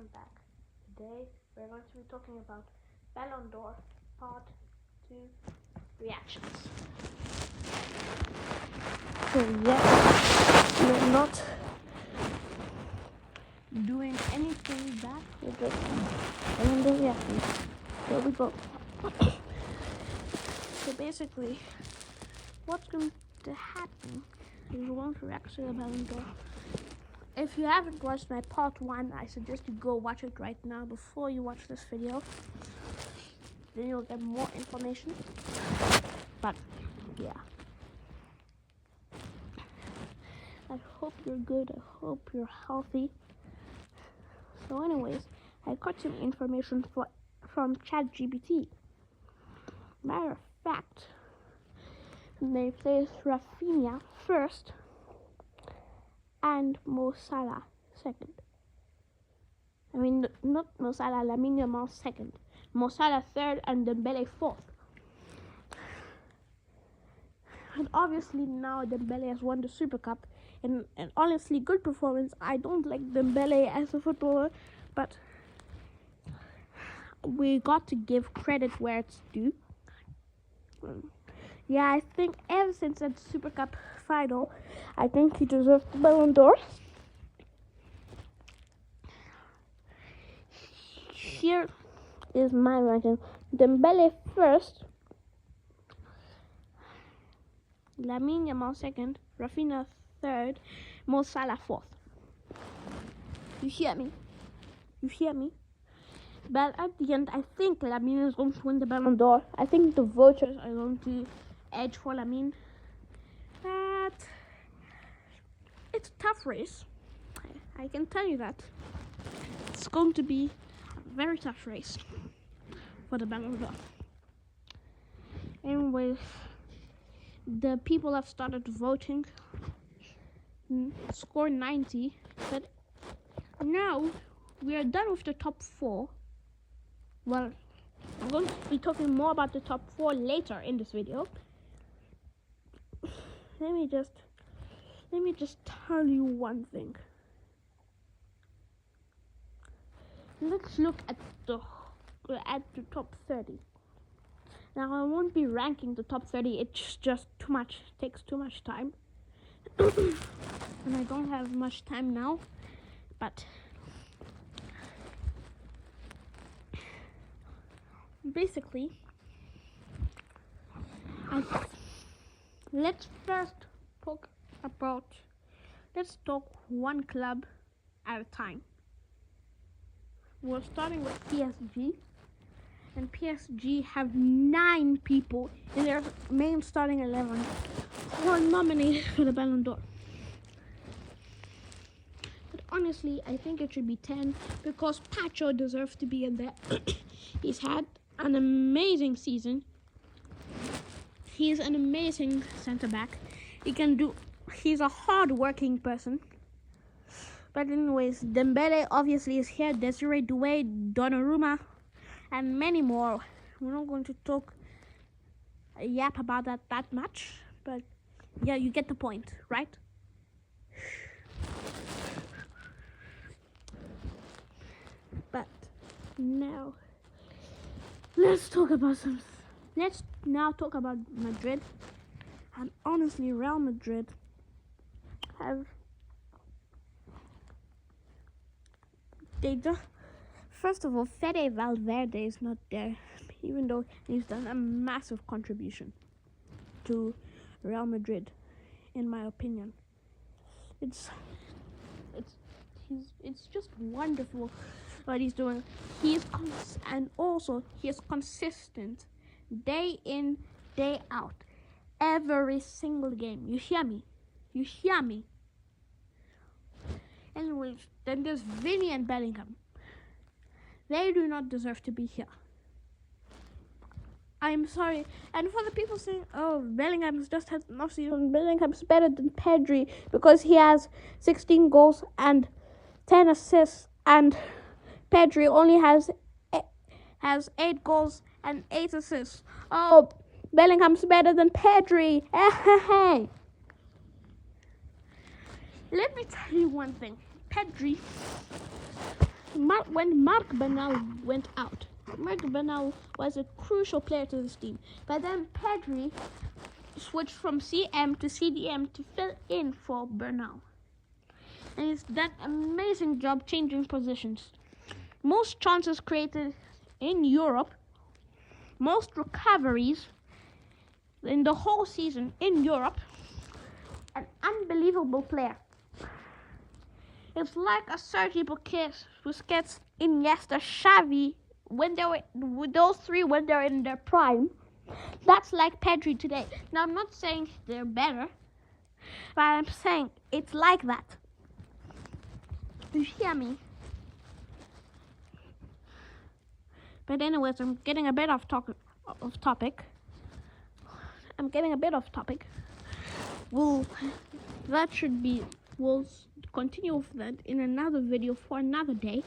welcome back. Today we're going to be talking about Ballon d'Or Part 2 reactions. So yes, we're not doing anything bad, we're just Ballon d'Or reactions. Here we go. So basically, what's going to happen is we're going to react to the Ballon d'Or. If you haven't watched my part 1, I suggest you go watch it right now before you watch this video. Then you'll get more information. But, yeah. I hope you're good. I hope you're healthy. So anyways, I got some information from ChatGPT. Matter of fact, they placed Rafinha first and Mo Salah second. I mean, not Mo Salah, Lamine Yamal second. Mo Salah third and Dembele fourth. And obviously now Dembele has won the Super Cup. And honestly, good performance. I don't like Dembele as a footballer, but we got to give credit where it's due. Yeah, I think ever since that Super Cup final, I think he deserved the Ballon d'Or. Here is my ranking. Dembele first, Lamine Yamal second, Rafinha third, Mo Salah fourth. You hear me? You hear me? But at the end, I think Lamine is going to win the Ballon d'Or. I think the voters are going to edge for Lamine. But it's a tough race. I can tell you that. It's going to be a very tough race for the Ballon d'Or. Anyways, the people have started voting. Score 90. But now we are done with the top 4. Well, I'm going to be talking more about the top 4 later in this video. Let me just tell you one thing. Let's look at the top 30. Now I won't be ranking the top 30. It's just too much. It takes too much time, and I don't have much time now. But basically, let's talk one club at a time. We're starting with PSG, and PSG have 9 people in their main starting 11 who are nominated for the Ballon d'Or. But honestly, I think it should be 10 because Pacho deserves to be in there. He's had an amazing season. He's an amazing centre-back. He's a hard-working person. But anyways, Dembele obviously is here. Desiree Doué, Donnarumma, and many more. We're not going to talk about that much. But yeah, you get the point, right? But now, let's now talk about Madrid. And honestly, Real Madrid have first of all, Fede Valverde is not there, even though he's done a massive contribution to Real Madrid, in my opinion. It's just wonderful what he's doing. He's consistent day in, day out, every single game. You hear me? You hear me? Anyways, then there's Vinny and Bellingham. They do not deserve to be here. I'm sorry. And for the people saying, oh, Bellingham's just had enough season, Bellingham's better than Pedri because he has 16 goals and 10 assists, and Pedri only has 8 goals and 8 assists. Oh, Bellingham's better than Pedri. Let me tell you one thing. Pedri when Mark Bernal went out, Mark Bernal was a crucial player to this team. But then Pedri switched from CM to CDM to fill in for Bernal. And he's done an amazing job changing positions. Most chances created in Europe, most recoveries in the whole season in Europe. An unbelievable player. It's like a Sergi Busquets, Iniesta, Xavi, when they were those three when they're in their prime. That's like Pedri today. Now I'm not saying they're better, but I'm saying it's like that. You hear me? But anyways, I'm getting a bit off topic. We'll continue with that in another video for another day.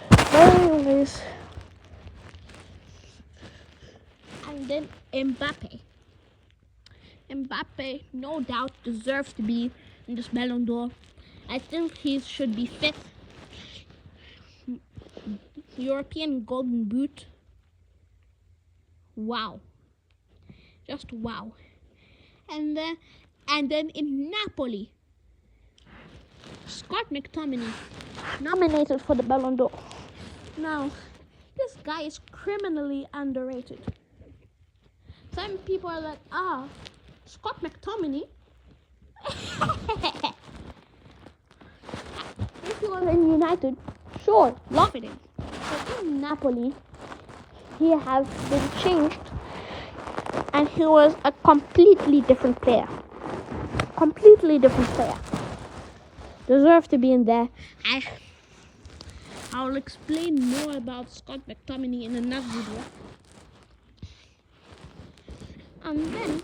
But anyways, and then Mbappe, no doubt, deserves to be in this Ballon d'Or. I think he should be 5th. European Golden Boot. Wow. Just wow. And then in Napoli, Scott McTominay, nominated for the Ballon d'Or. Now, this guy is criminally underrated. Some people are like, Scott McTominay? If he was in United, sure, love it. But in Napoli, he has been changed, and he was a completely different player. Deserve to be in there. I'll explain more about Scott McTominay in another video. And then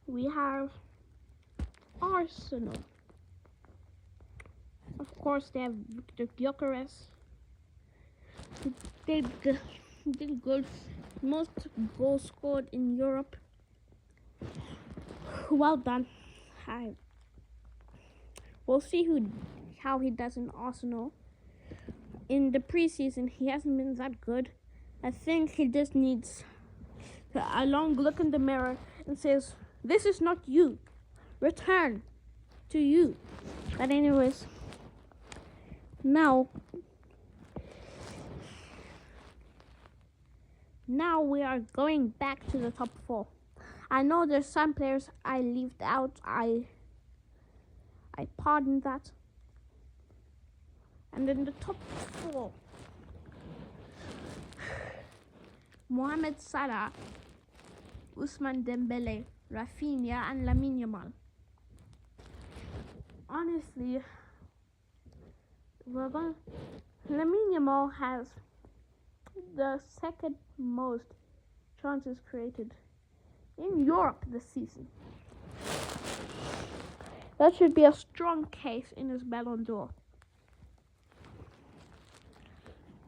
we have Arsenal. Of course, they have Victor Gyökeres. They did good. Most goals scored in Europe. Well done. We'll see how he does in Arsenal. In the preseason, he hasn't been that good. I think he just needs a long look in the mirror and says, "This is not you. Return to you." But anyways, now we are going back to the top 4. I know there's some players I left out. I pardon that. And in the top 4, Mohamed Salah, Ousmane Dembele, Rafinha, and Lamine Yamal. Honestly, Lamine Yamal has the second most chances created in Europe this season. That should be a strong case in his Ballon d'Or.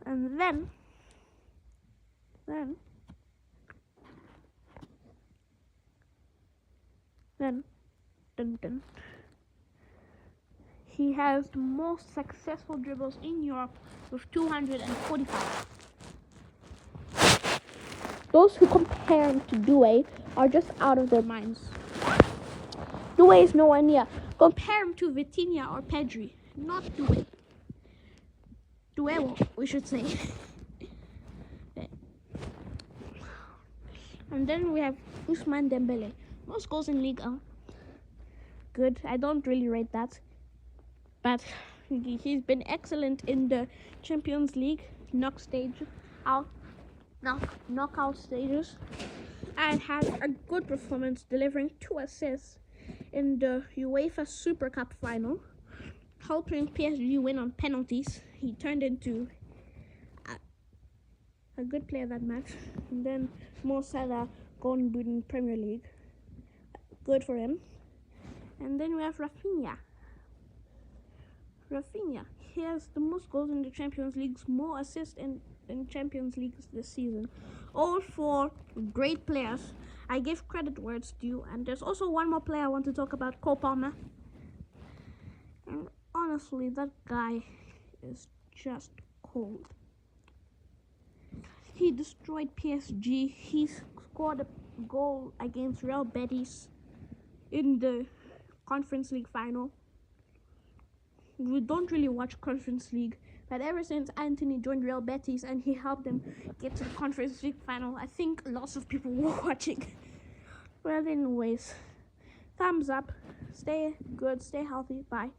And then he has the most successful dribbles in Europe with 245. Those who compare him to Doué are just out of their minds. Doué is nowhere near. Compare him to Vitinha or Pedri, not Doué. Doué, we should say. And then we have Ousmane Dembele. Most goals in Ligue 1. Good. I don't really rate that. But he's been excellent in the Champions League knockout stages. And had a good performance, delivering 2 assists in the UEFA Super Cup final, helping PSG win on penalties. He turned into a good player that match. And then Mo Salah, Golden Boot in Premier League. Good for him. And then we have Rafinha. He has the most goals in the Champions League, more assists in Champions League this season. All 4 great players. I give credit where it's due. And there's also one more player I want to talk about, Cole Palmer. Honestly, that guy is just cold. He destroyed PSG. He scored a goal against Real Betis in the Conference League final. We don't really watch Conference League, but ever since Anthony joined Real Betis and he helped them get to the Conference League final, I think lots of people were watching. Well, anyways, thumbs up. Stay good, stay healthy. Bye.